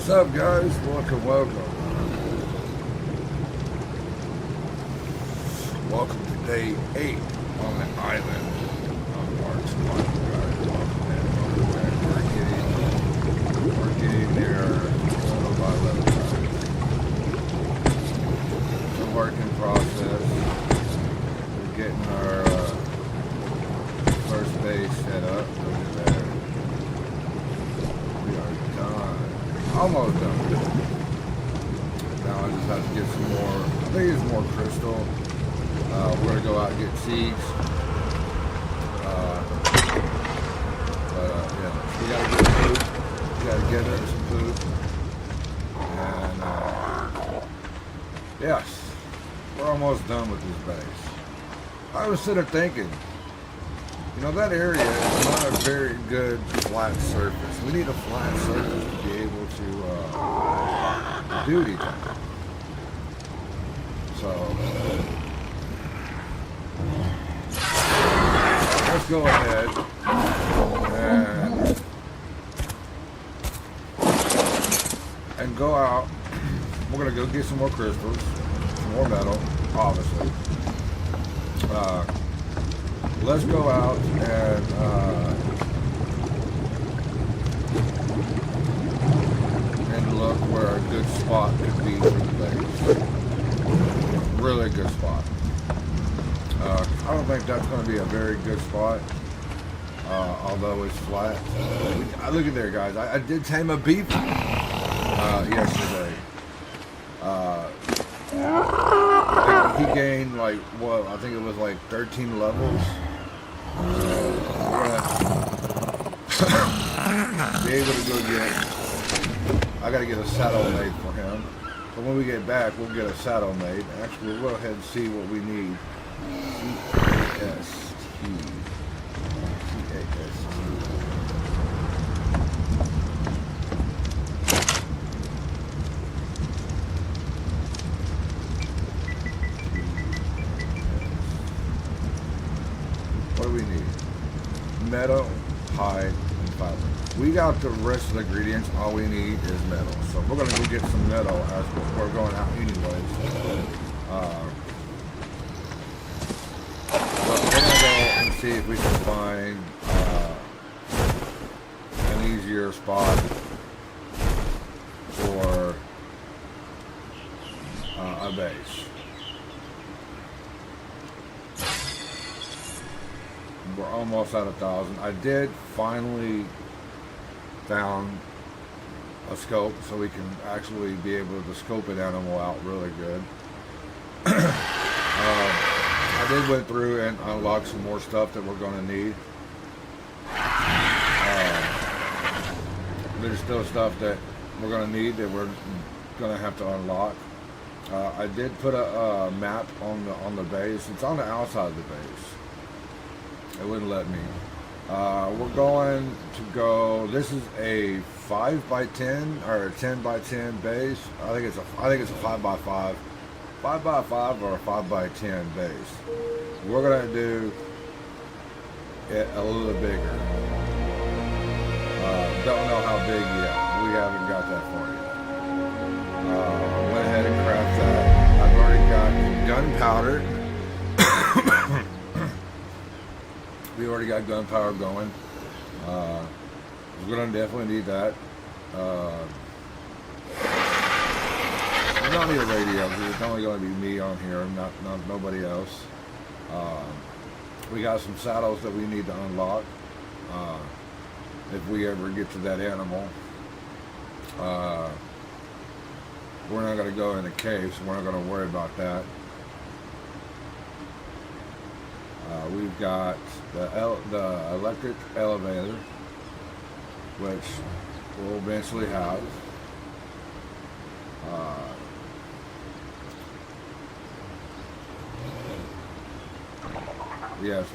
What's up, guys? Welcome. Welcome to day 8 on the island on March 1, guys. Welcome in. We're getting there little by little, guys. It's a work in process. We're getting our first base set up. Look at that. We are done. Almost done. Now I just have to get some more, I think it's more crystal. We're going to go out and get seeds. Yeah, we got to get food. We got to get her some food. And, yes, we're almost done with this base. I was sitting there thinking, you know, that area is not a very good flat surface. We need a flat surface to be able to do anything. So, let's go ahead and go out. We're going to go get some more crystals, some more metal, obviously. Let's go out and look where a good spot could be for the base. Really good spot. I don't think that's going to be a very good spot, although it's flat. Look at there, guys. I did tame a beef yesterday. He gained like, what, I think it was like 13 levels. So we're gonna be able to go get, I gotta get a saddle made for him. So when we get back, we'll get a saddle made. Actually, we'll go ahead and see what we need. C-A-S-T. What do we need? Metal, hide, and fiber. We got the rest of the ingredients. All we need is metal. So we're going to go get some metal as we're going out anyways. But we're going to go and see if we can find an easier spot for a base. We're almost at 1,000. I did finally found a scope so we can actually be able to scope an animal out really good. I did went through and unlock some more stuff that we're going to need. There's still stuff that we're going to need that we're going to have to unlock. I did put a map on the base. It's on the outside of the base. It wouldn't let me. We're going to go. This is a 5x10 or a 10x10 base. I think it's a 5x5, 5x5 or a 5x10 base. We're gonna do it a little bigger. Don't know how big yet. We haven't got that far yet. Went ahead and craft that. I've already got gunpowder. We already got gunpowder going. We're gonna definitely need that. We don't need a radio because it's only gonna be me on here, not nobody else. We got some saddles that we need to unlock if we ever get to that animal. We're not gonna go in a cave, so we're not gonna worry about that. We've got the electric elevator, which we'll eventually have. Yes,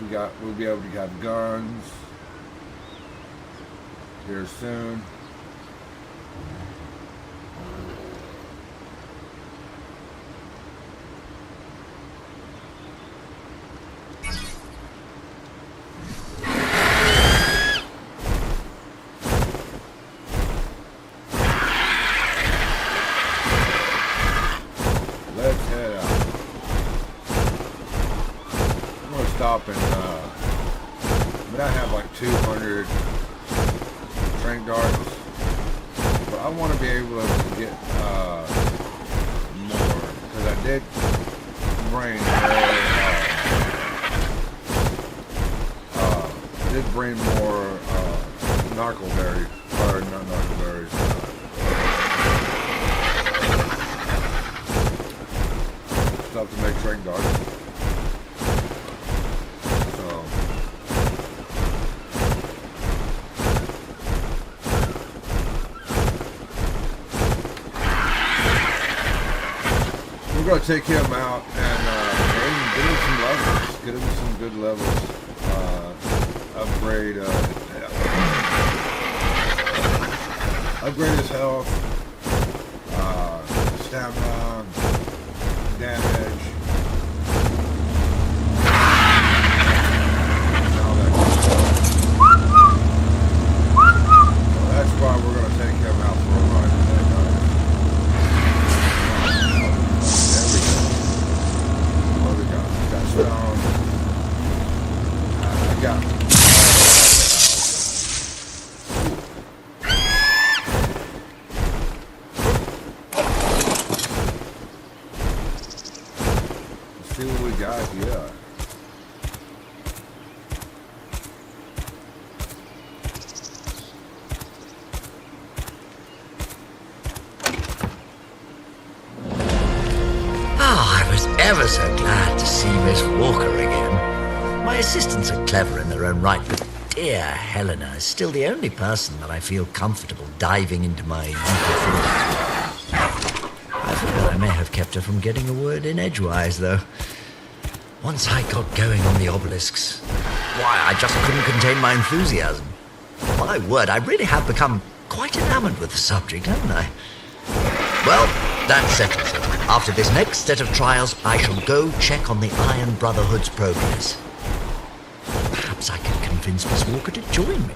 we'll be able to have guns here soon. stop and, I have like 200 trank darts, but I want to be able to get, more, because I did bring more, narcoberry, or not narcoberries, stuff to make trank darts. We're going to take him out and get him some levels. Get him some good levels. Upgrade his health, stamina, damage. All that good stuff. So that's why we're going to take him out for a ride today, guys. Stone. I got let's see what we got here. I was ever so glad to see Miss Walker again. My assistants are clever in their own right, but dear Helena is still the only person that I feel comfortable diving into my deeper thoughts. I feel I may have kept her from getting a word in edgewise, though. Once I got going on the obelisks, why, I just couldn't contain my enthusiasm. My word, I really have become quite enamored with the subject, haven't I? Well, that settles it. After this next set of trials, I shall go check on the Iron Brotherhood's progress. Perhaps I can convince Miss Walker to join me.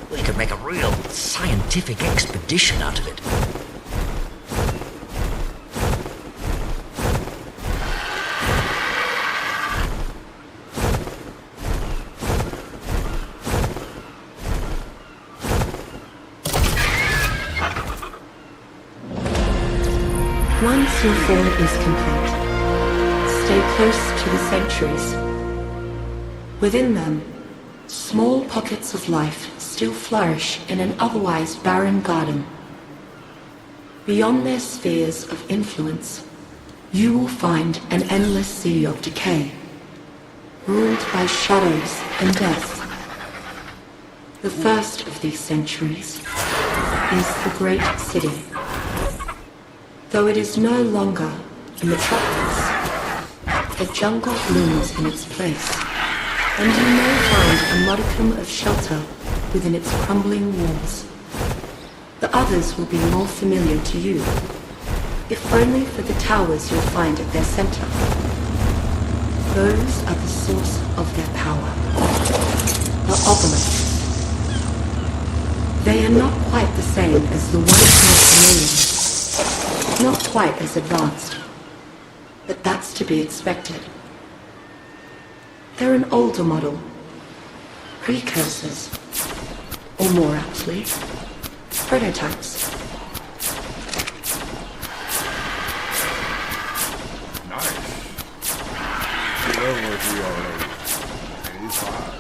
We could make a real scientific expedition out of it. Once your form is complete, stay close to the sanctuaries. Within them, small pockets of life still flourish in an otherwise barren garden. Beyond their spheres of influence, you will find an endless sea of decay, ruled by shadows and death. The first of these sanctuaries is the Great City. Though it is no longer a metropolis, a jungle looms in its place, and you may find a modicum of shelter within its crumbling walls. The others will be more familiar to you, if only for the towers you'll find at their center. Those are the source of their power, the obelisks. They are not quite the same as the 1.5 million. Not quite as advanced, but that's to be expected. They're an older model, precursors, or more aptly, prototypes. Nice. What level is he already? 85.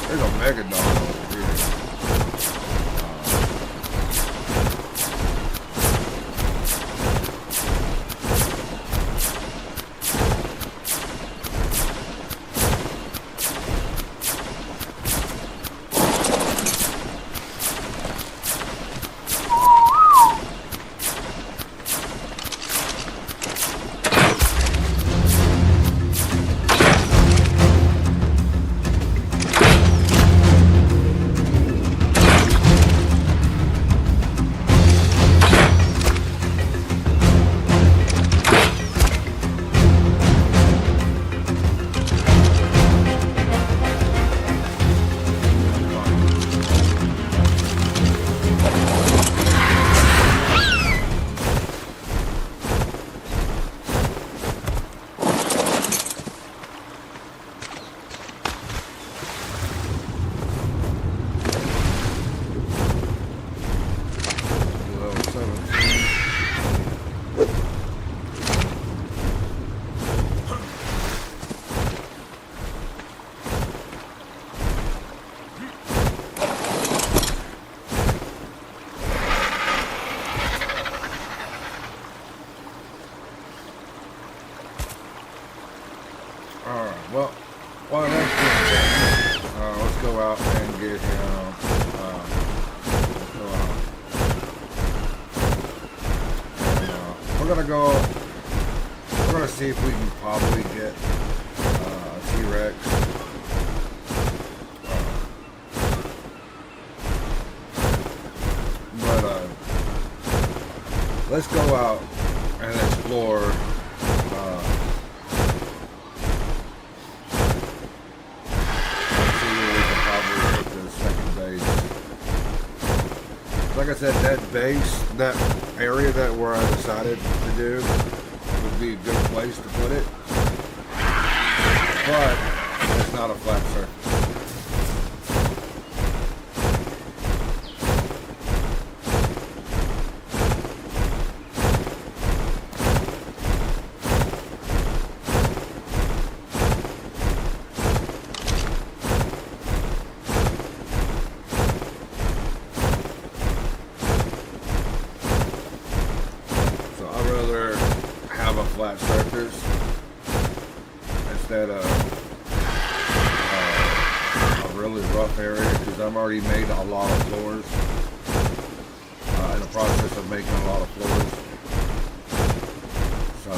There's a Megadon over here. Alright, well, while that's being done, let's go out and get him, let's go out. And, we're gonna see if we can probably get, a T-Rex. Let's go out and explore, like I said, that base, that area that where I decided to do would be a good place to put it, but it's not a flat surface. Flat surface instead of a really rough area, because I've already made a lot of floors, in the process of making a lot of floors. So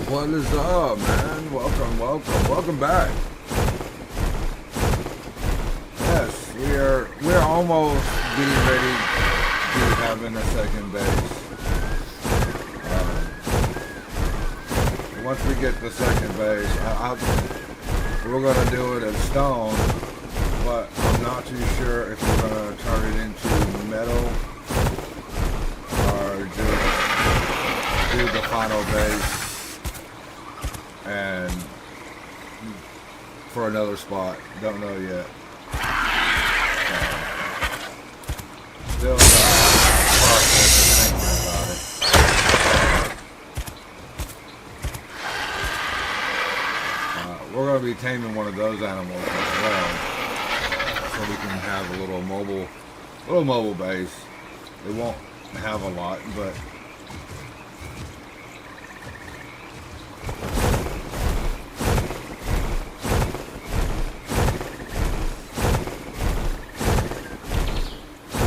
what is up, man? Welcome back. Yes, we're almost getting ready to having a second base. Once we get the second base, we're gonna do it in stone, but I'm not too sure if we're gonna turn it into metal or just do the final base and for another spot. Don't know yet. Still in the process of thinking about it. We're going to be taming one of those animals as well, so we can have a little mobile base. It won't have a lot, but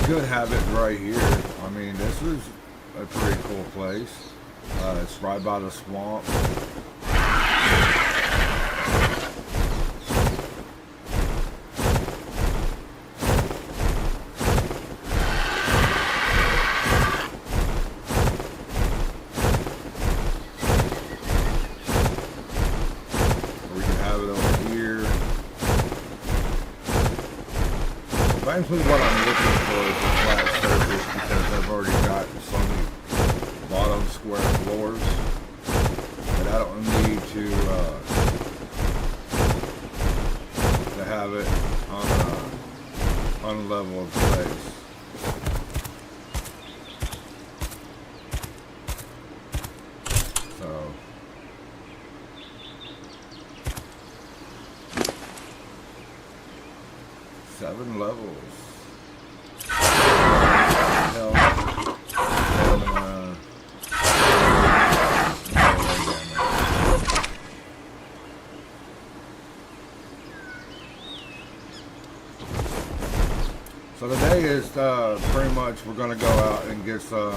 could have it right here. I mean, this is a pretty cool place. It's right by the swamp. We can have it over here. Eventually what I'm looking for is a flat surface, because I've already got so many bottom square floors that I don't need to have it on a level of place. So seven levels. Hell. So today is pretty much we're gonna go out and get some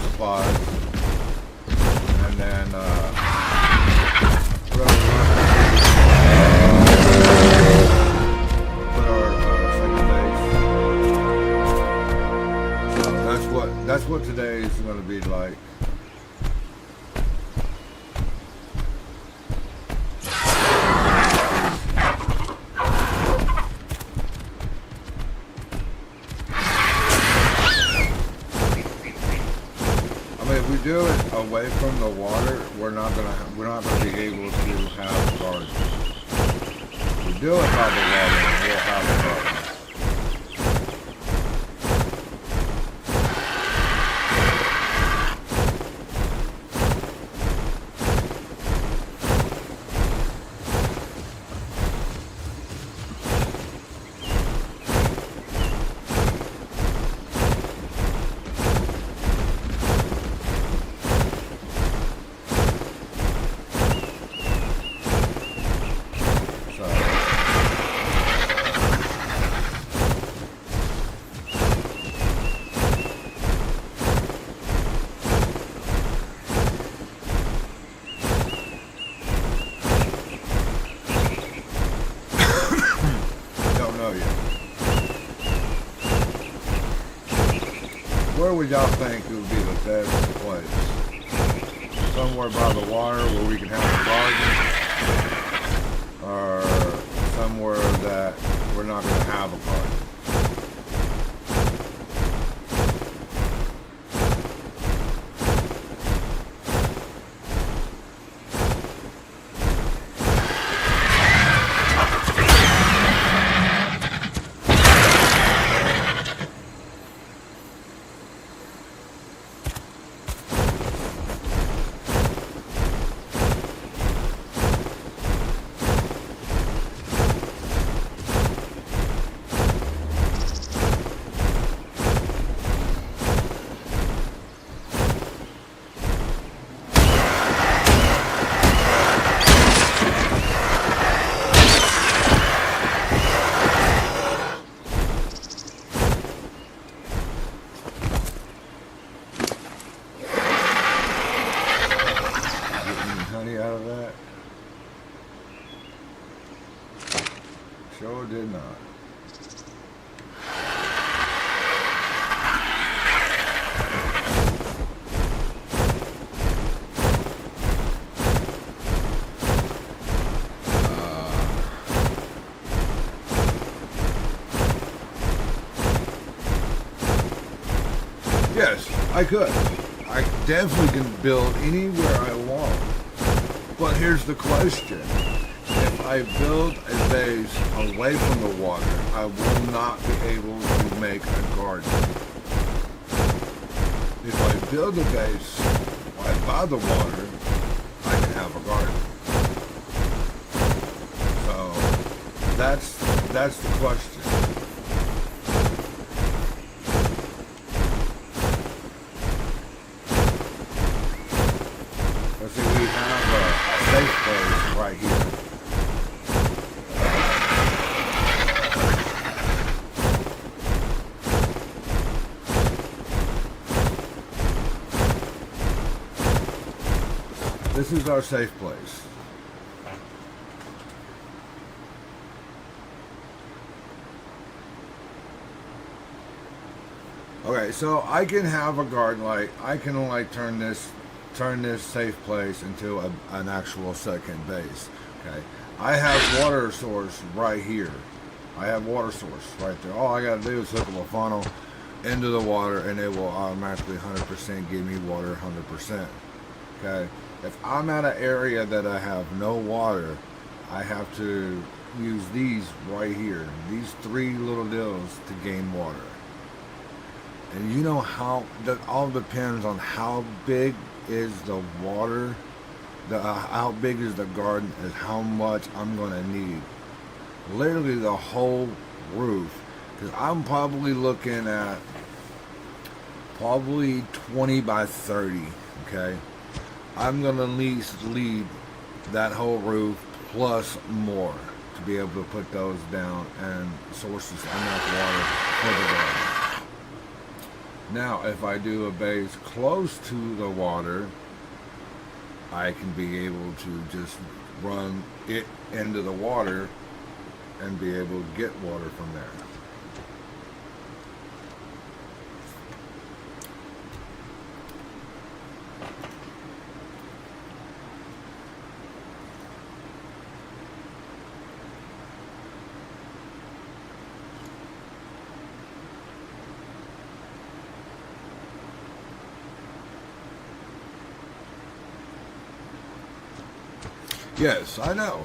supplies, and then we're gonna put our second base. So that's what today is gonna be like. If we do it away from the water, we're not gonna be able to have a garden. If we do it by the water, we'll have a garden. Where would y'all think it would be the best place? Somewhere by the water where we can have a garden? Or somewhere that we're not going to have a garden? Out of that? Sure did not. Yes, I could. I definitely can build anywhere I want. But here's the question. If I build a base away from the water, I will not be able to make a garden. If I build a base right by the water, I can have a garden. So that's the question. Let's see, we have a safe place right here. This is our safe place. Okay, so I can have a garden, like I can turn this safe place into an actual second base. Okay, I have water source right here. I have water source right there. All I gotta do is hook up a funnel into the water and it will automatically 100% give me water 100%. Okay, if I'm at an area that I have no water, I have to use these right here, these three little deals to gain water. And you know how that all depends on how big is the water, how big is the garden, is how much I'm gonna need. Literally the whole roof, because I'm probably looking at probably 20 by 30. Okay, I'm gonna at least leave that whole roof plus more. to be able to put those down and sources enough water for the garden. Now, if I do a base close to the water, I can be able to just run it into the water and be able to get water from there. Yes, I know,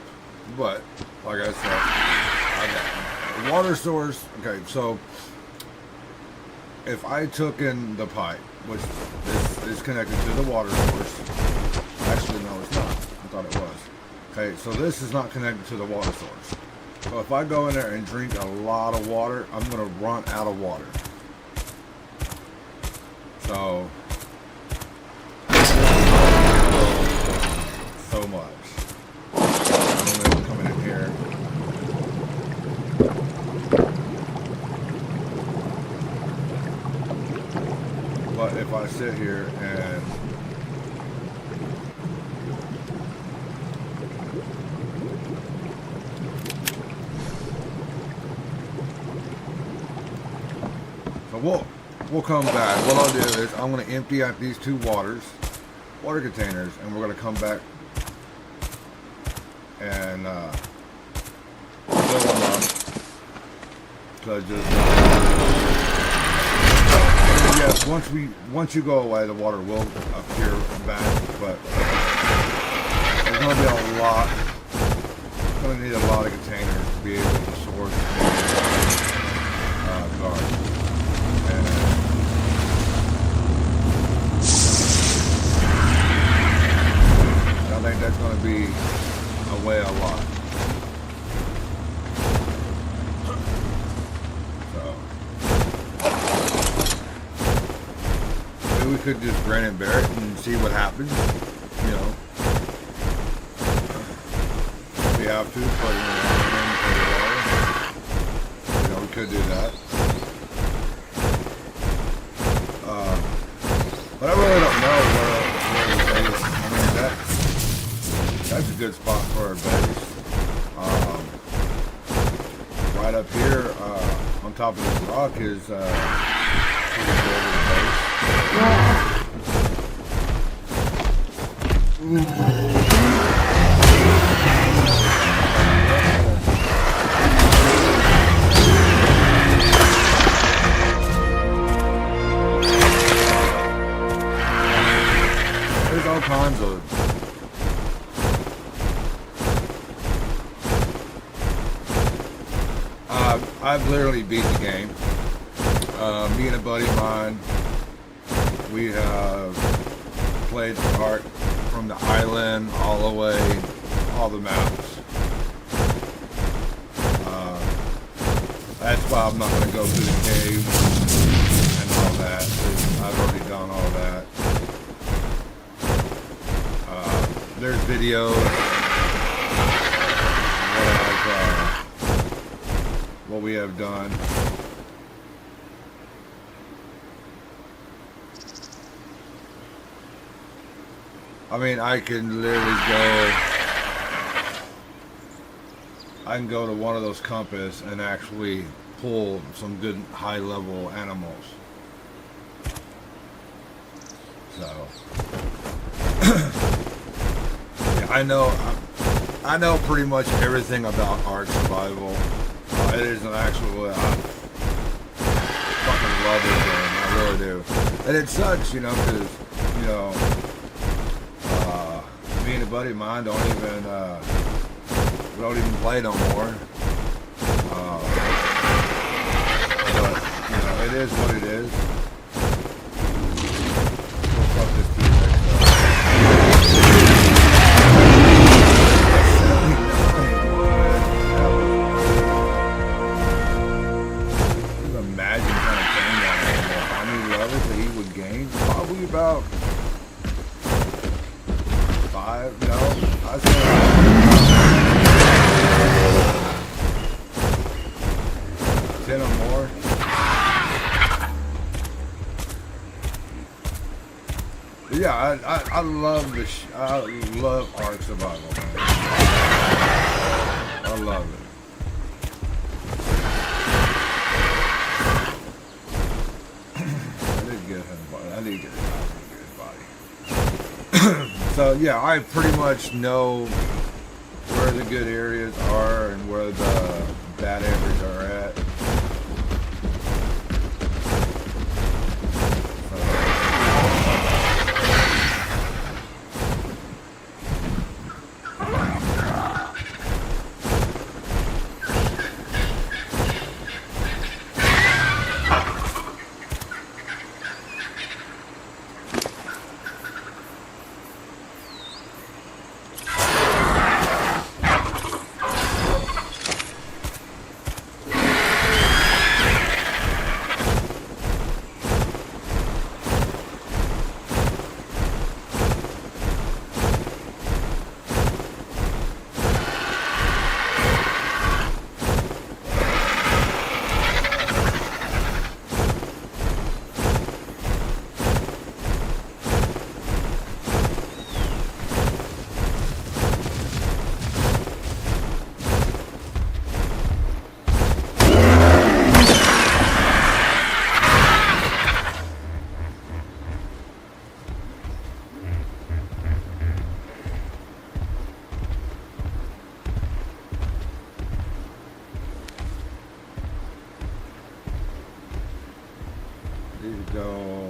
but like I said, I got a water source. Okay, so if I took in the pipe, which is connected to the water source, actually no, it's not. I thought it was. Okay, so this is not connected to the water source. So if I go in there and drink a lot of water, I'm gonna run out of water. So much. Coming in here. But if I sit here and so we'll come back. What I'll do is I'm going to empty out these two water containers, and we're going to come back and fill them up. Cause just yes, once you go away, the water will appear back, but there's going to be a lot. Going to need a lot of containers to be able to source garden. And I think that's going to be away a lot. So maybe we could just grin and bear it and see what happens. You know, if we have to put it in, you know, we could do that. But I really don't know where the base. I mean, that's a good spot for our base. Right up here on top of this rock is pretty good base. There's all kinds of I've literally beat the game. Me and a buddy of mine, we have played the ARK from the island all the way, all the maps. That's why I'm not going to go through the cave and all that. I've already done all that. There's videos what we have done. I mean, I can literally go to one of those compass and actually pull some good high level animals. So yeah, I know pretty much everything about ARK survival. It is an actual, I fucking love this game, I really do. And it sucks, you know, because, you know, me and a buddy of mine we don't even play no more. But, you know, it is what it is. We'll fuck this to the next Imagine kind of thing that how many levels that he would gain? Probably about 5, no, I say 10 or more. But yeah, I love I love ARK Survival, man. I love it. I need to get his body. So yeah, I pretty much know where the good areas are and where the bad areas are at. Go.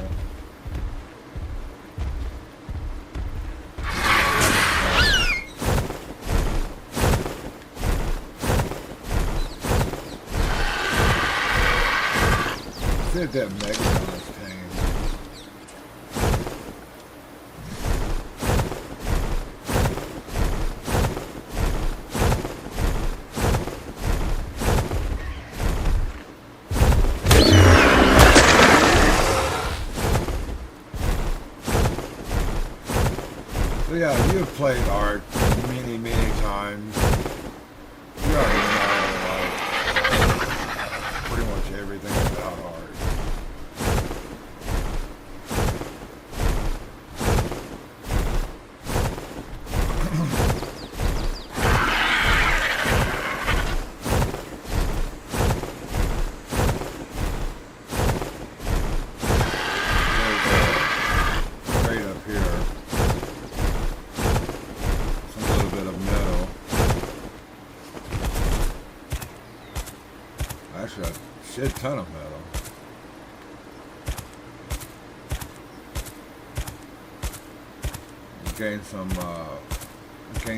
See if that Megatron is tame. So yeah, you've played ARK many, many times. You already know, like, pretty much everything about ARK. Right up here. Actually, a shit ton of metal. Gain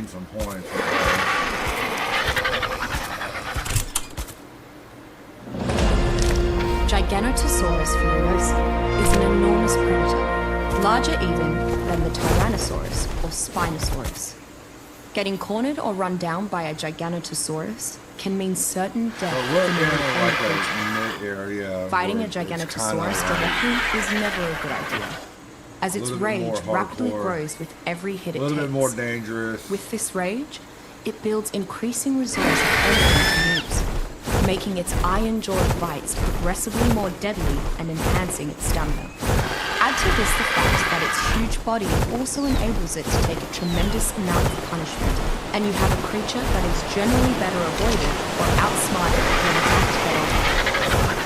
some points. Giganotosaurus furiosa is an enormous predator, larger even than the Tyrannosaurus or Spinosaurus. Getting cornered or run down by a Giganotosaurus can mean certain death. So we're in like a mid-area. Fighting a Giganotosaurus directly is never a good idea, as its rage rapidly grows with every hit it takes. A little bit more dangerous. With this rage, it builds increasing reserves of energy to use, making its iron-jawed bites progressively more deadly and enhancing its stamina. Add to this the fact that its huge body also enables it to take a tremendous amount of punishment, and you have a creature that is generally better avoided or outsmarted when attacked head-on.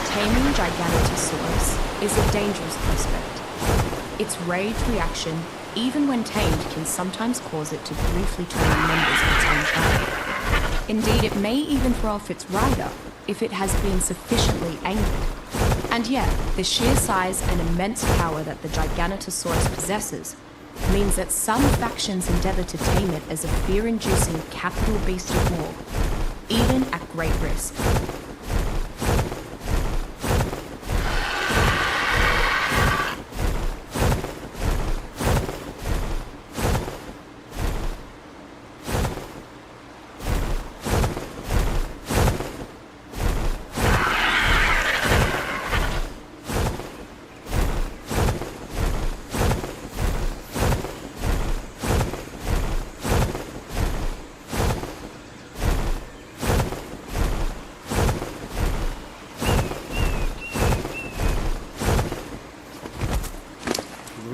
Taming Giganotosaurus is a dangerous prospect. Its rage reaction, even when tamed, can sometimes cause it to briefly turn on members of its own tribe. Indeed, it may even throw off its rider if it has been sufficiently angered. And yet, the sheer size and immense power that the Giganotosaurus possesses means that some factions endeavor to tame it as a fear-inducing capital beast of war, even at great risk.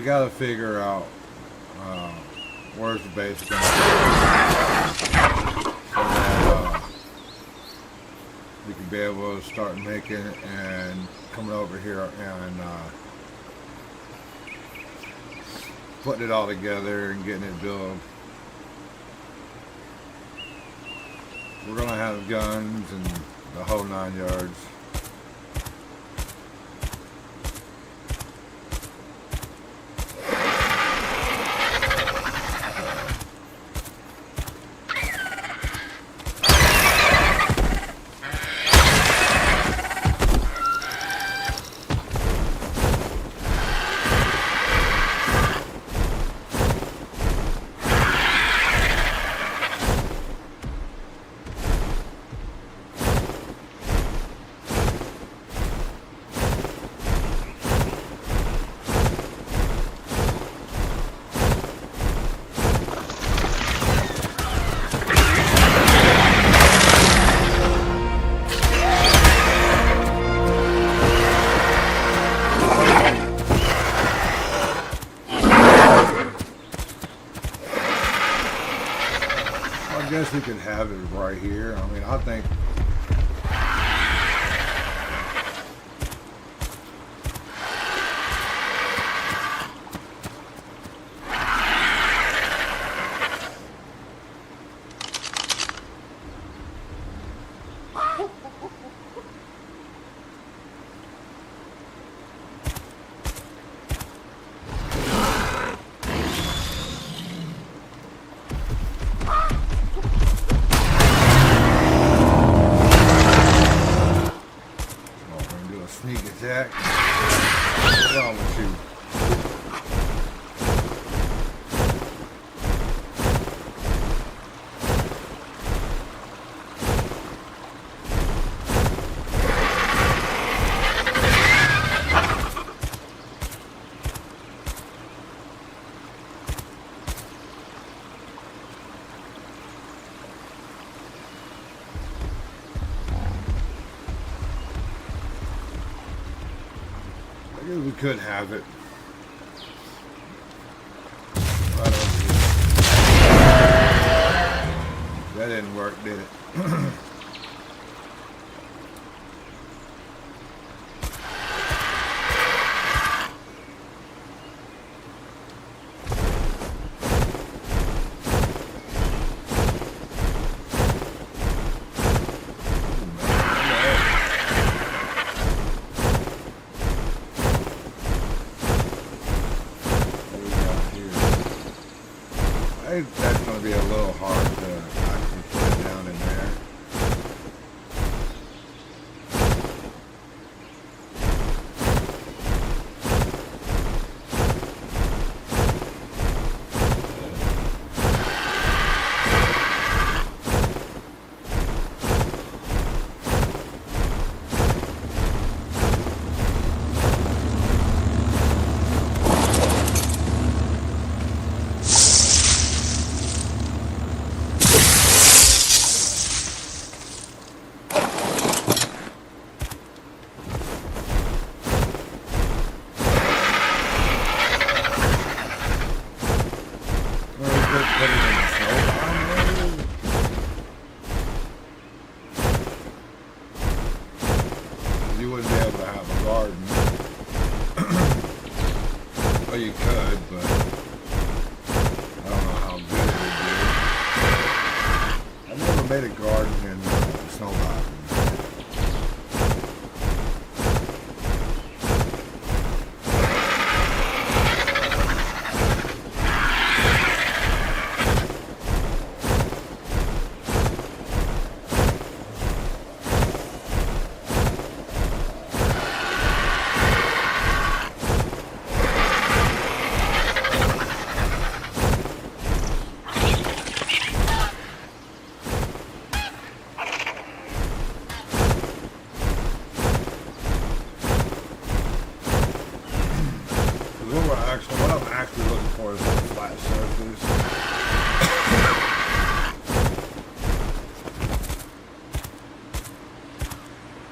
we got to figure out where's the base going to be, so that we can be able to start making it and coming over here and putting it all together and getting it built. We're gonna have guns and the whole 9 yards. I guess we could have it right here. I mean, I think sneak attack. What's wrong with you? I guess we could have it right over here. That didn't work, did it? I think that's going to be a little hard to actually put it down in there. Put it in the snow biome. You wouldn't be able to have a garden. Well, you could, but I don't know how good it would be. I've never made a garden in snow biome. What I'm actually looking for is a flat surface.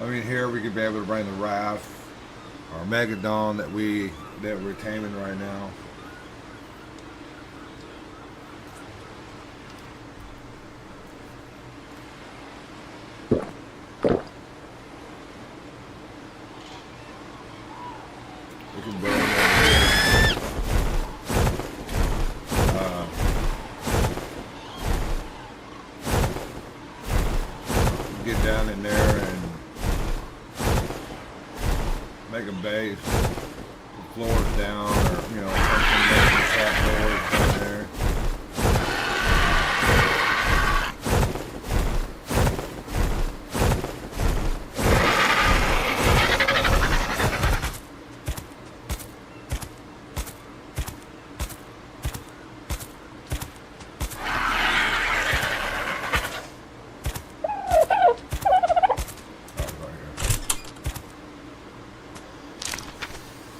I mean, here we could be able to bring the raft, our Megadon that we're taming right now. We can burn that. Get down in there and make a base. The floors down, or you know, something make the trap doors down there.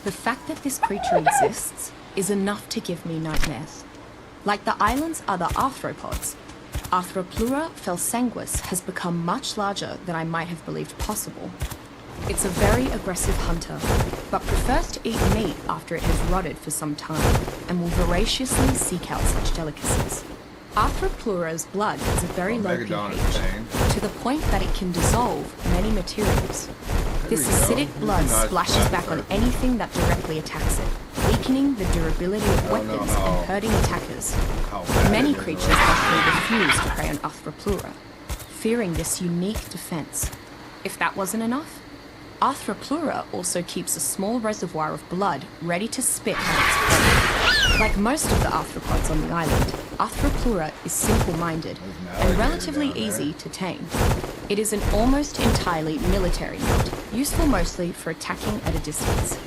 The fact that this creature exists is enough to give me nightmares. Like the island's other arthropods, Arthroplura felsanguis has become much larger than I might have believed possible. It's a very aggressive hunter, but prefers to eat meat after it has rotted for some time, and will voraciously seek out such delicacies. Arthroplura's blood has a very low pH, to the point that it can dissolve many materials. This acidic blood splashes back on anything that directly attacks it, weakening the durability of weapons and hurting attackers. Many creatures actually refuse to prey on Arthroplura, fearing this unique defense. If that wasn't enough, Arthroplura also keeps a small reservoir of blood ready to spit at its prey. Like most of the arthropods on the island, Arthroplura is simple-minded and relatively easy to tame. It is an almost entirely military mount, useful mostly for attacking at a distance.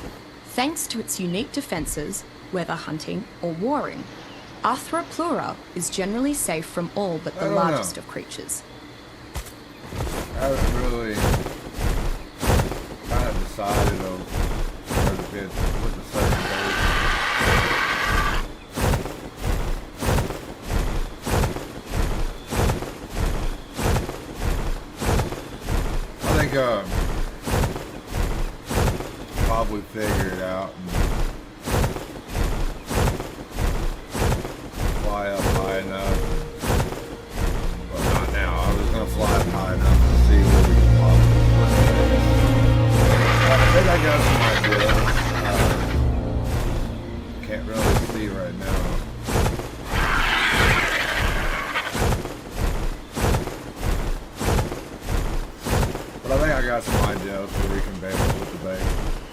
Thanks to its unique defenses, whether hunting or warring, Arthroplura is generally safe from all but the largest of creatures. I haven't really kind of decided on where to put the second base. I think probably figure it out and fly up high enough. Well, not now. I was gonna fly up high enough to see where we can possibly put it. I think I got some ideas. Can't really see right now. But I think I got some ideas where we can be able to put the base.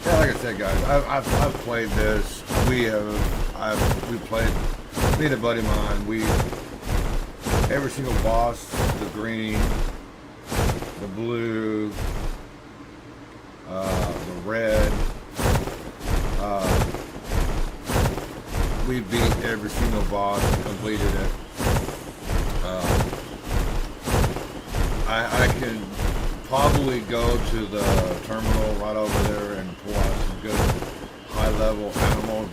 Yeah, like I said, guys, I've played this. We played. Me and a buddy of mine. Every single boss, the green, the blue, the red. We beat every single boss and completed it. I can probably go to the terminal right over there and pull out some good high-level animals.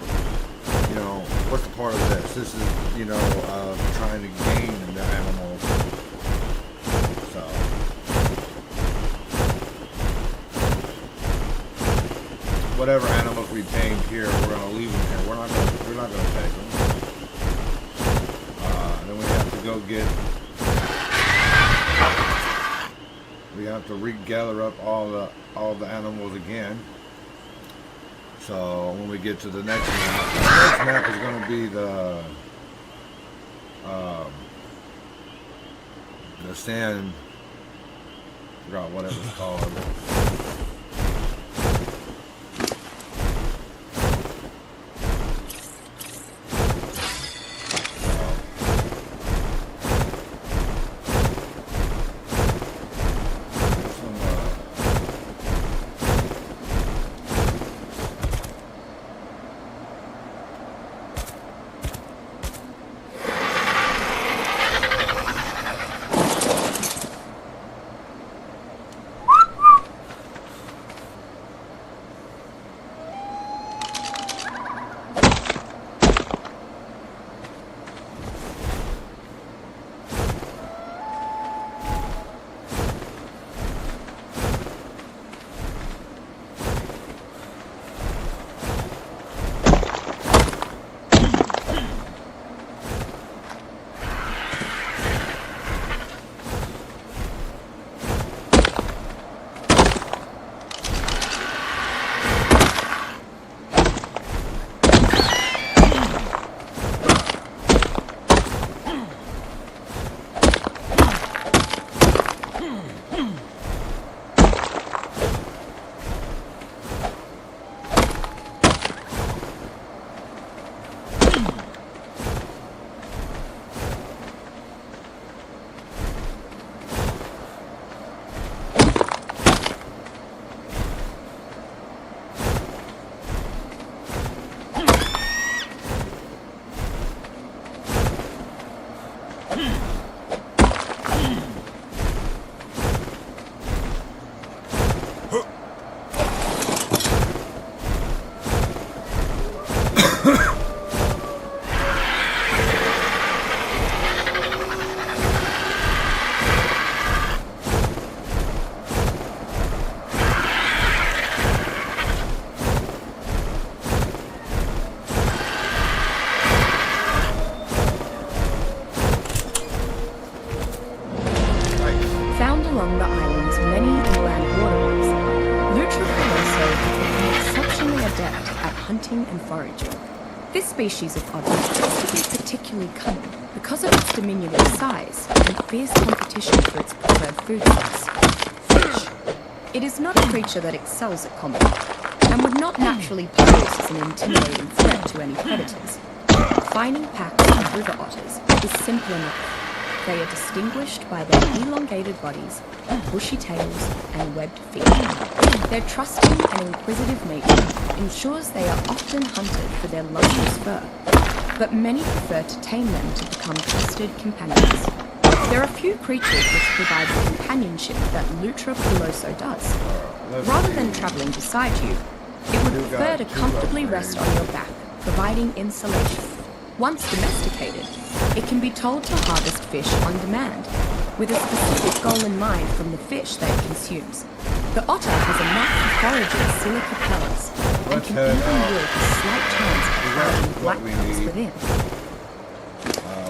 You know, what's the part of this? This is, you know, trying to gain the animals. So, whatever animals we tamed here, we're gonna leave them here. We're not gonna take them. Then we have to go get. We have to regather up all the animals again. So when we get to the next map is going to be the sand. I forgot what it was called. hunting and foraging. This species of otter is to be particularly cunning because of its diminutive size and fierce competition for its preferred food source, fish. It is not a creature that excels at combat and would not naturally pose as an intimidating threat to any predators. Finding packs of river otters is simple enough. They are distinguished by their elongated bodies, bushy tails, and webbed feet. Their trusting and inquisitive nature ensures they are often hunted for their luscious fur, but many prefer to tame them to become trusted companions. There are few creatures which provide the companionship that Lutra piloso does. Rather than traveling beside you, it would prefer to comfortably rest on your back, providing insulation. Once domesticated, it can be told to harvest fish on demand, with a specific goal in mind from the fish that it consumes. The otter has a knack for foraging silica pellets, and can even wield a slight chance of finding black holes within.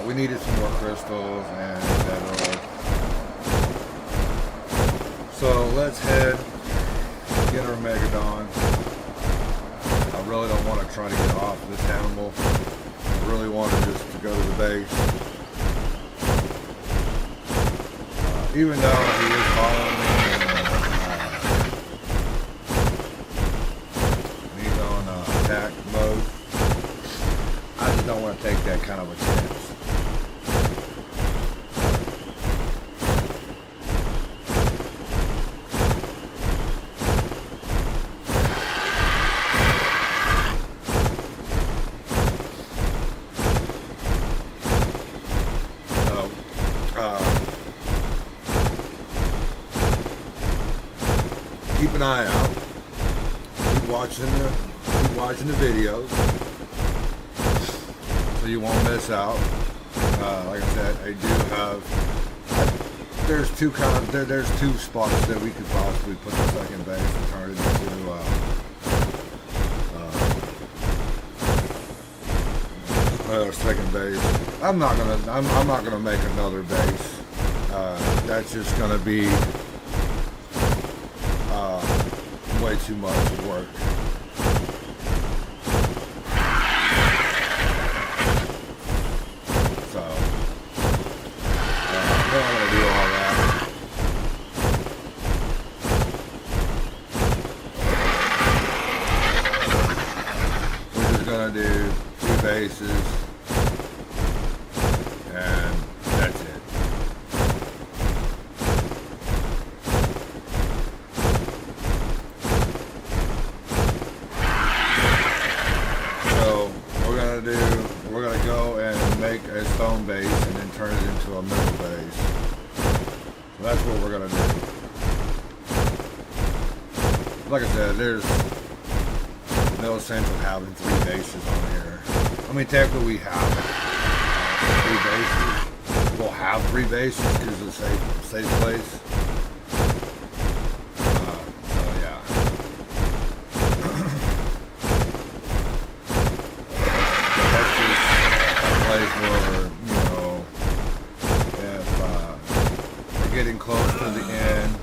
We needed some more crystals and metal. So let's head, get our Megadon. I really don't want to try to get off this animal. I really wanted just to go to the base. Even though he is following me, and he's on attack mode, I just don't want to take that kind of a chance. Keep an eye out. Keep watching the videos, so you won't miss out. Like I said, I do have. There's two spots that we could possibly put the second base and turn it into second base. I'm not gonna make another base. That's just gonna be way too much work. So, we're not gonna do all that. We're just gonna do 2 bases, and that's it. We're gonna go and make a stone base and then turn it into a middle base. So that's what we're gonna do. Like I said, there's no sense of having 3 bases on here. I mean, technically we have 3 bases. We'll have 3 bases because it's a safe place. Getting close to the end.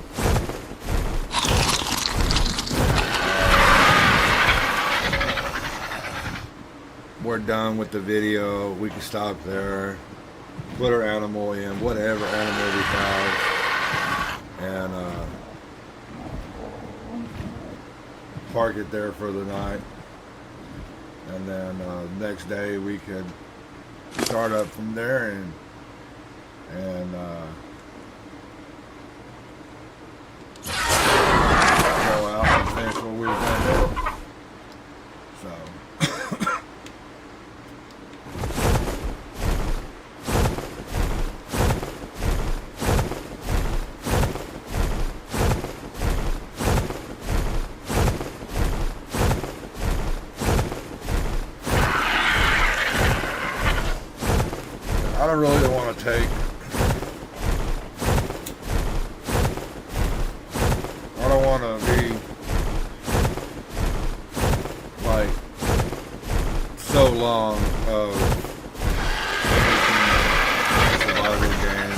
We're done with the video. We can stop there, put our animal in, whatever animal we have, and park it there for the night. And then next day we could start up from there and go out and finish what we were going to do. So I don't really want to take. I don't want to be like so long of making a survival game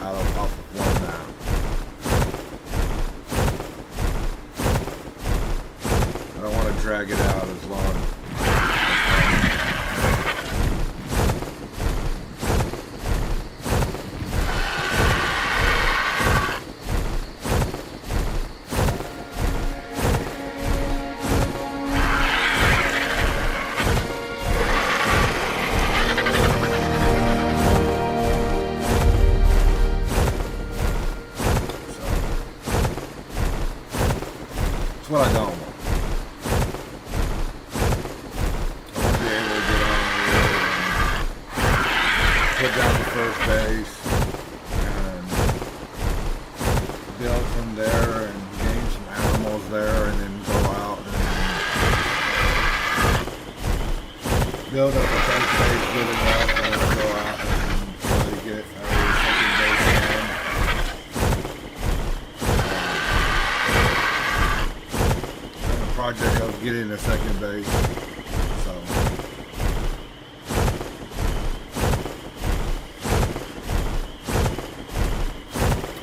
out of off of one map. I don't want to drag it out as long. That's what I don't want. I want to be able to get on here and put down the first base and build from there and gain some animals there and then go out and build up the first base good enough and then go out and try to get a second base done. And the project of getting a second base. So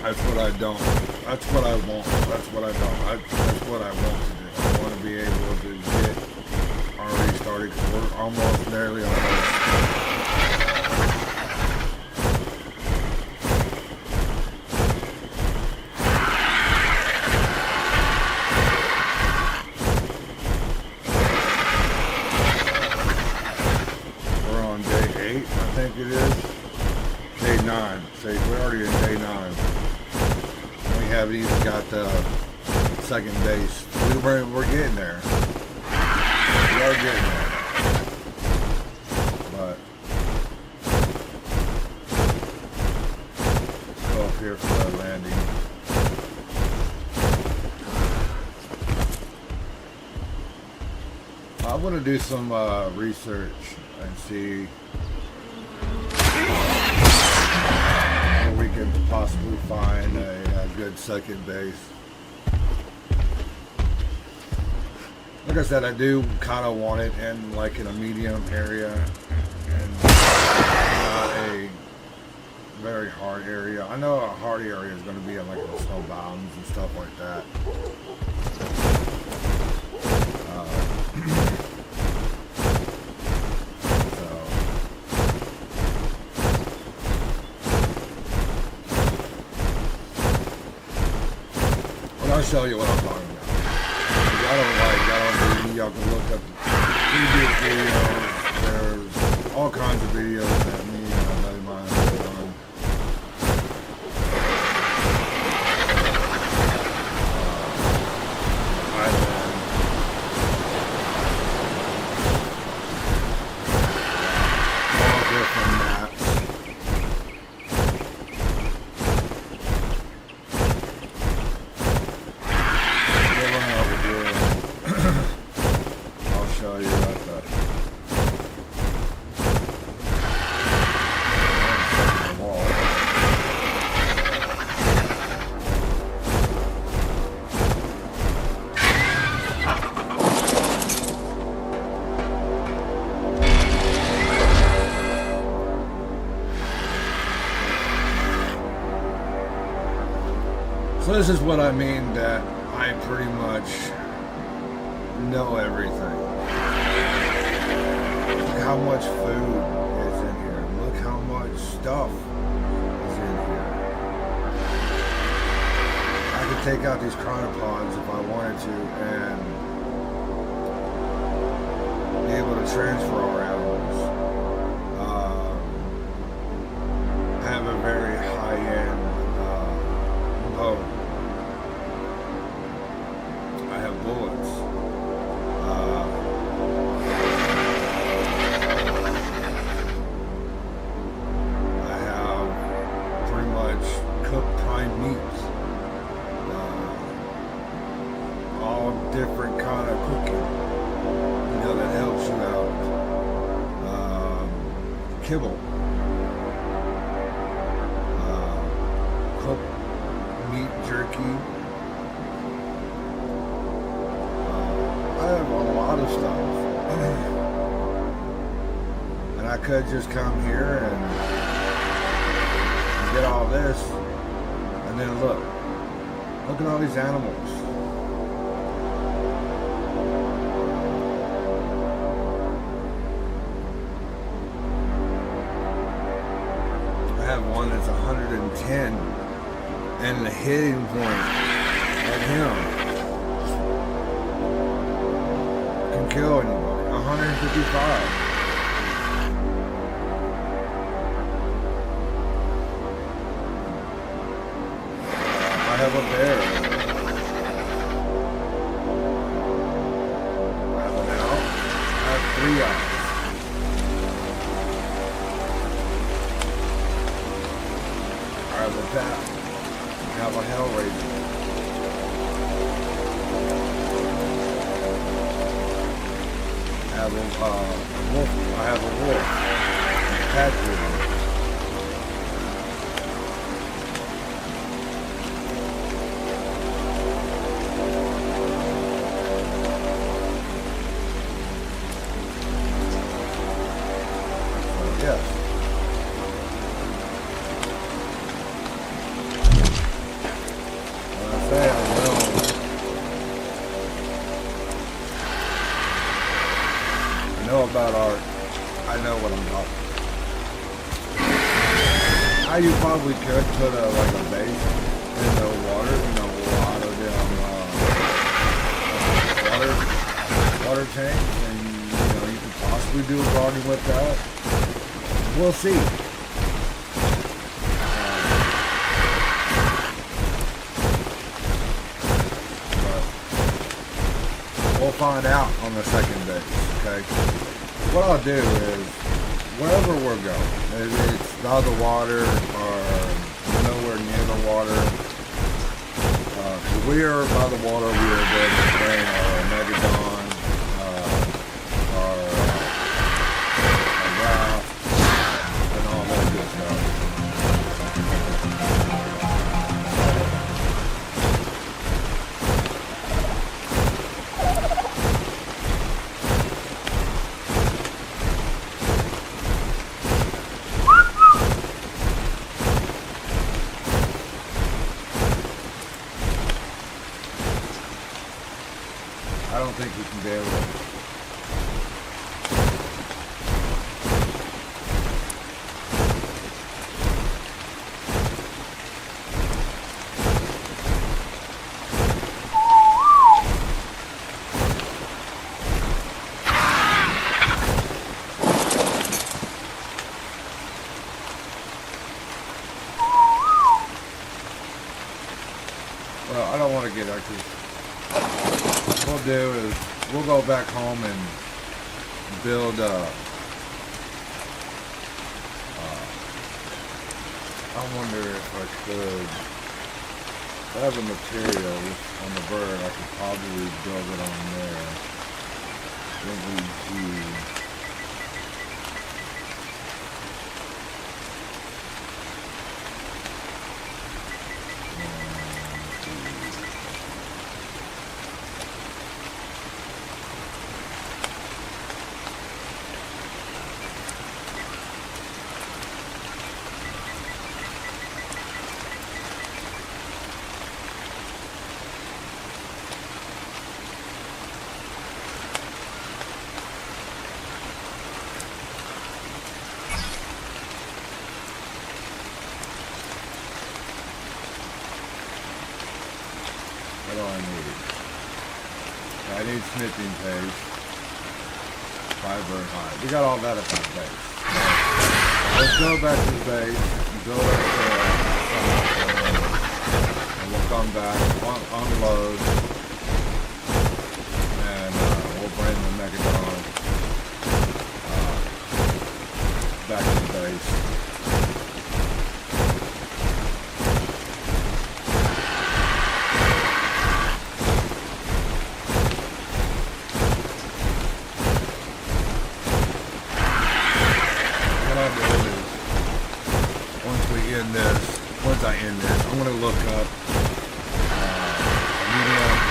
that's what I don't. That's what I want. That's what I don't. That's what I want to do. I want to be able to get already started because we're almost nearly almost. We're on day 8, I think it is. Day 9. See, we're already in day 9. We haven't even got the second base. We're getting there. We are getting there. But let's go up here for our landing. I want to do some research and see where we can possibly find a good second base. Like I said, I do kind of want it in like in a medium area and not a very hard area. I know a hard area is going to be in like the snow biomes and stuff like that. I'll show you what I'm talking about. Y'all can look up previous videos. There's all kinds of videos that me and a buddy of mine have done. Island. All different maps. Show you what the wall. So this is what I mean that I pretty much know everything. Look how much food is in here. Look how much stuff is in here. I could take out these chronopods if I wanted to and be able to transfer our animals. Have a very high-end bow. I have bullets. Cooked prime meats, all different kind of cooking, that helps you out. Kibble, cooked meat jerky. I have a lot of stuff, and I could just come here and get all this. And then look at all these animals. I have one that's 110 and the hitting point of him can kill anybody. 155. I have a bear. have a wolf. I have a wolf. Cat food. Yes. When I say I know about ARK, I know what I'm talking about. How you probably could put like a base in the water, a lot of them water tanks, and you could possibly do a garden with that. We'll see. But we'll find out on the second base, okay? What I'll do is, wherever we're going, if it's by the water or nowhere near the water, if we are by the water, we are going to bring our Megadon, our raft, and all that good stuff. I don't think we can be able to. Well, I don't want to get active. What we'll do is we'll go back home and build I wonder if I could, if I have the materials on the bird, I could probably build it on there. What we do. What do I need? I need snipping paste, fiber and hide. We got all that at that base. So let's go back to the base, build up and we'll come back, unload, and we'll bring the Megadon back to the base. Once I end this, I'm going to look up a medium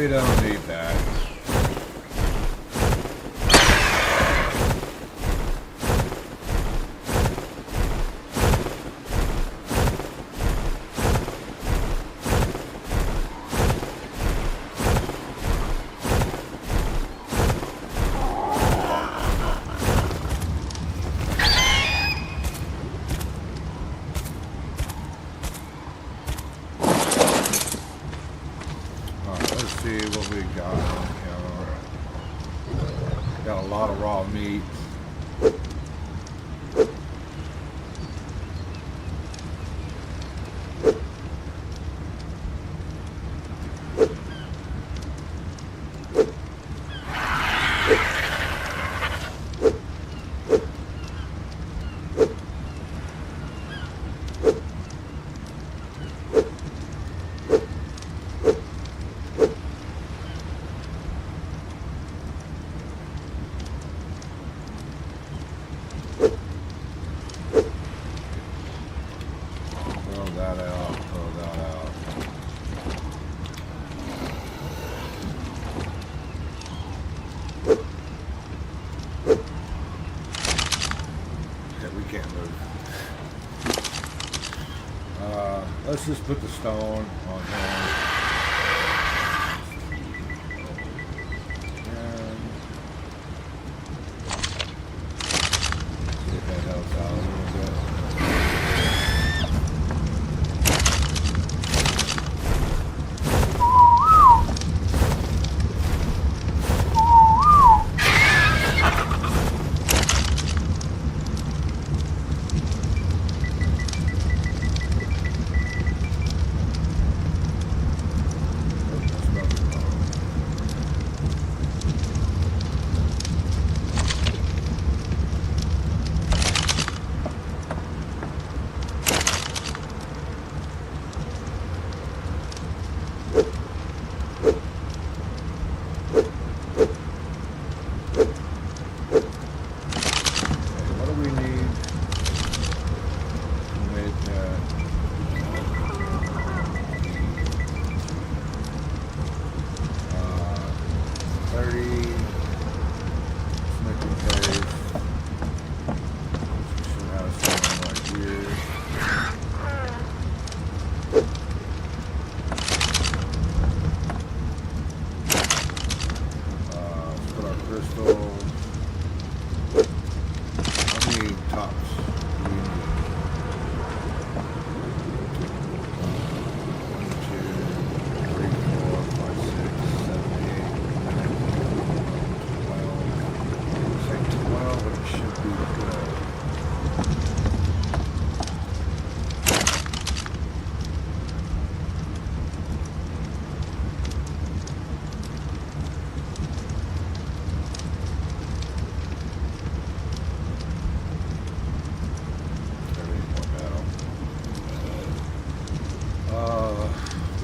We don't need that. See what we got. Got a lot of raw meat. Let's just put the stone on him. And see if that helps out a little bit.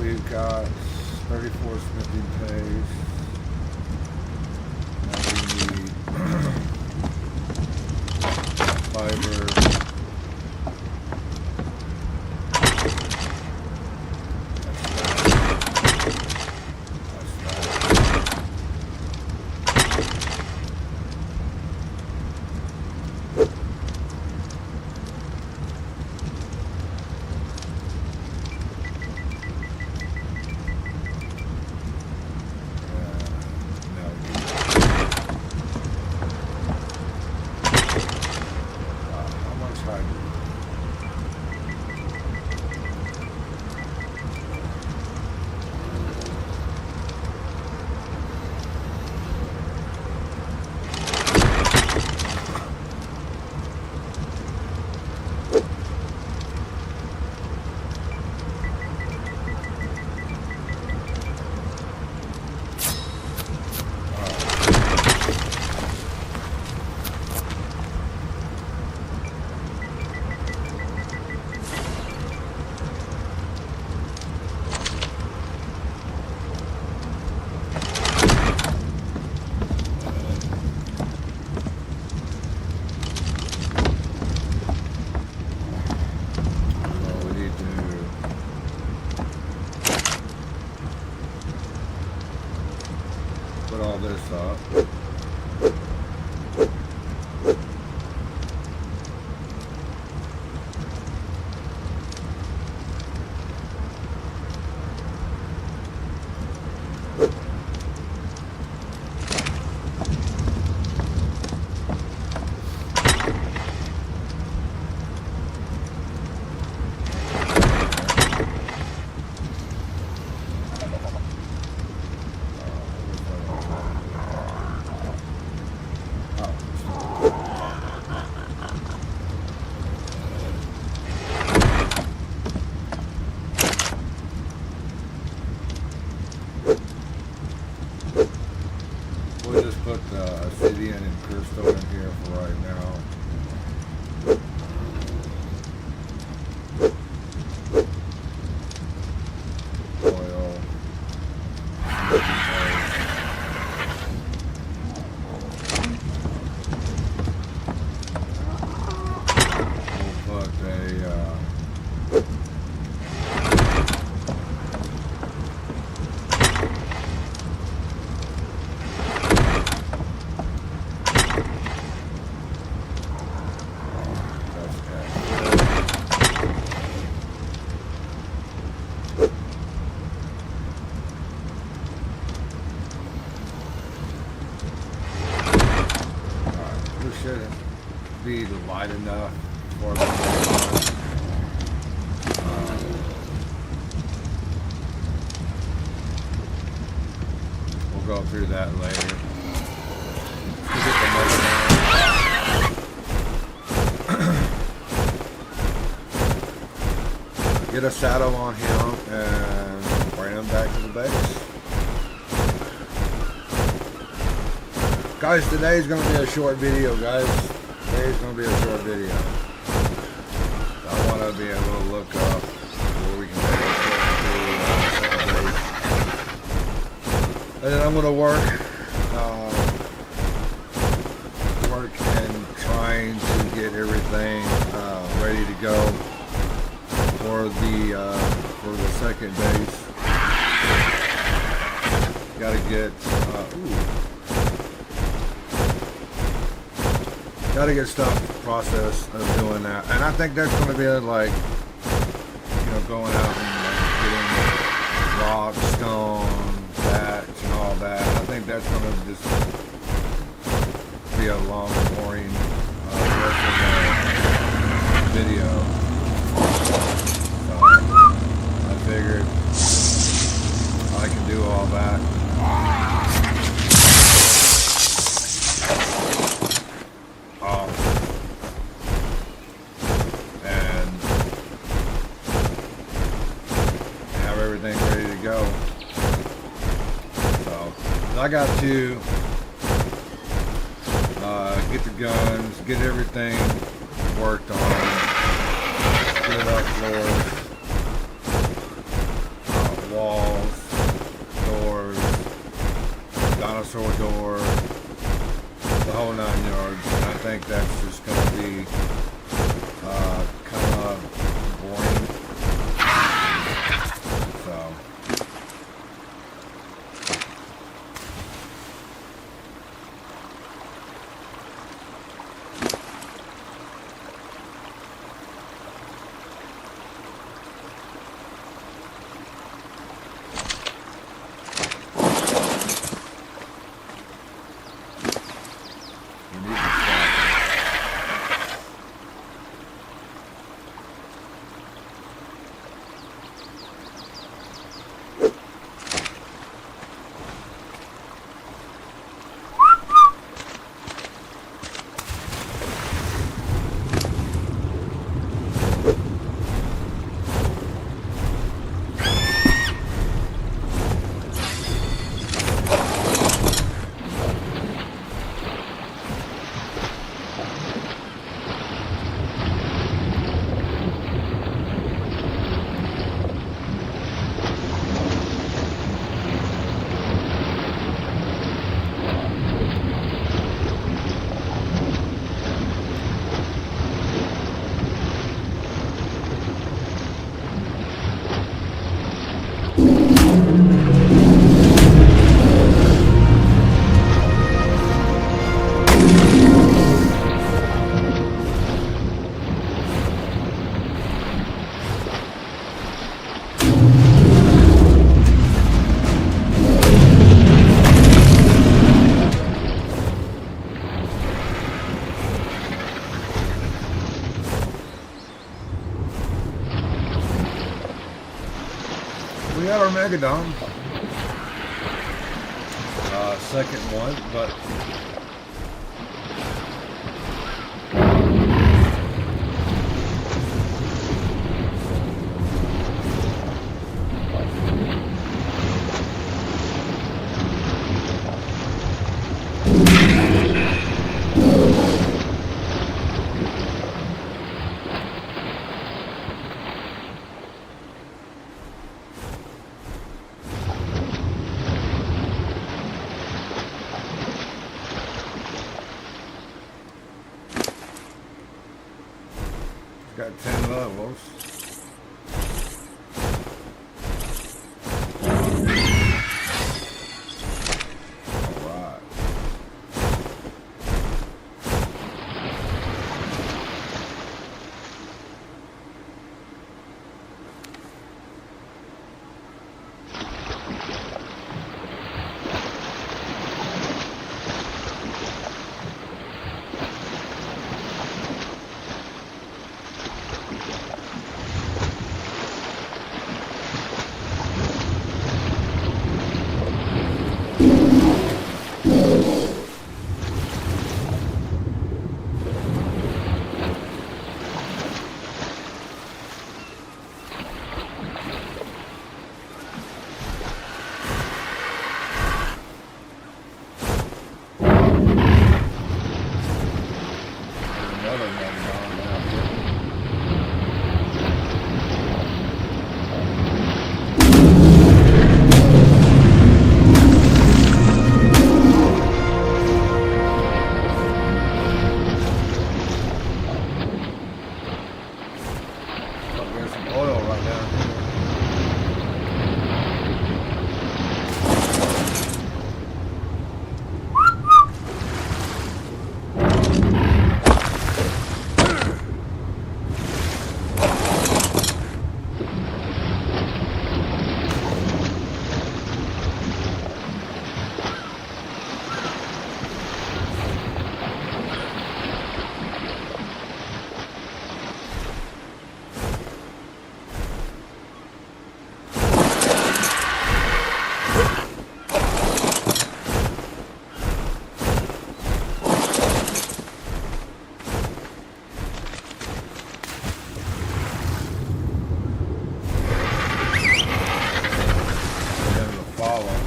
We've got 34 smithing paste. Now we need fiber. wide enough for them. We'll go through that later. Let's get the motor down. Get a saddle on him and bring him back to the base. Guys, today's going to be a short video, guys. Today's going to be a short video. I want to be able to look up where we can take a trip to and then I'm going to work and trying to get everything ready to go for the second base. Got to get Gotta get stuff processed of doing that, and I think that's going to be like, going out and getting rock, stone, thatch, and all that. I think that's going to just be a long, boring rest of the video. So I figured I can do all that. And have everything ready to go. So I got to get the guns, get everything worked on, get up floors, walls, doors, dinosaur door, the whole 9 yards. And I think that's just going to be kind of boring. So we need to stop. We have our Megadon, second one, but got 10 levels. Alright. There's some oil right down here.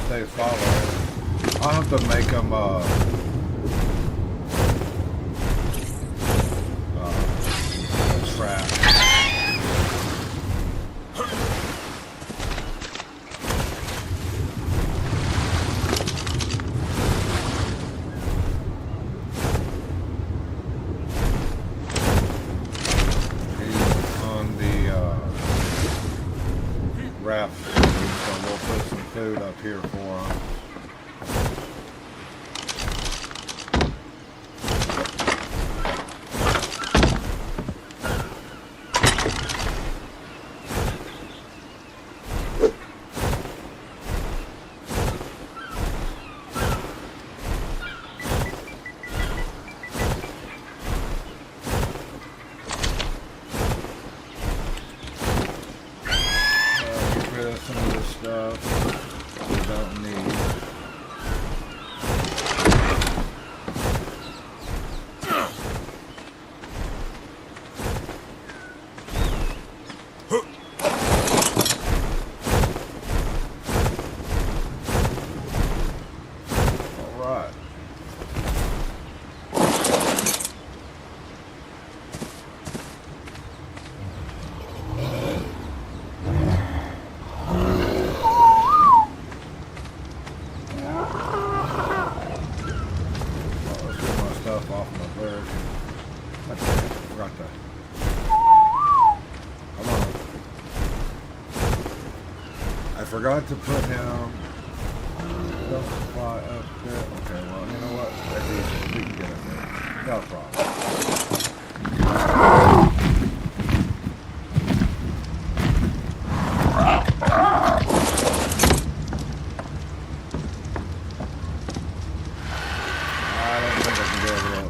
Stay following. I'll have to make them a trap. He's on the raft. So we'll put some food up here for him. Get rid of some of this stuff we don't need. All right. Off my bird. That's it. Forgot that. Come on. I forgot to put him. Don't fly up there. Okay, well, you know what? That's easy. We can get up there. No problem. I don't think I can go over there.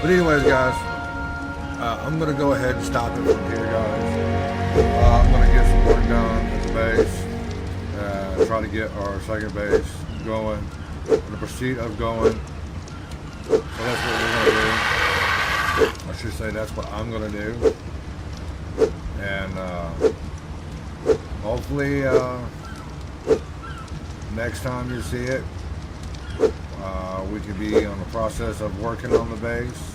But anyways, guys, I'm going to go ahead and stop it from here, guys. I'm going to get some work done at the base. Try to get our second base going. In the pursuit of going. So that's what we're going to do. I should say that's what I'm going to do. And hopefully next time you see it, we could be on the process of working on the base.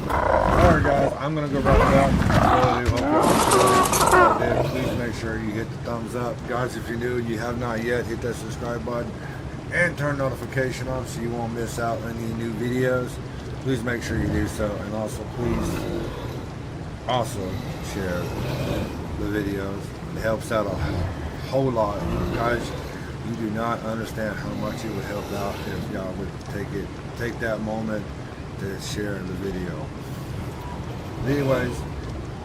Alright guys, I'm going to go wrap it up. I really do hope you Please make sure you hit the thumbs up. Guys, if you're new and you have not yet, hit that subscribe button and turn notification on so you won't miss out on any new videos. Please make sure you do so, and also please share the videos. It helps out a whole lot. Guys, you do not understand how much it would help out if y'all would take that moment to share the video. Anyways,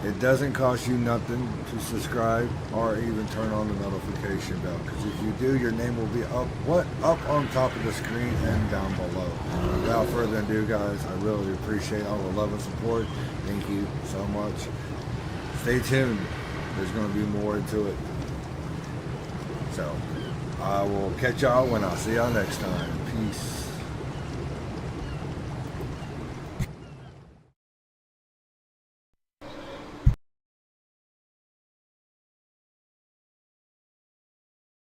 it doesn't cost you nothing to subscribe or even turn on the notification bell, because if you do, your name will be up on top of the screen and down below. Without further ado, guys, I really appreciate all the love and support. Thank you so much. Stay tuned. There's going to be more into it. So I will catch y'all when I see y'all next time. Peace.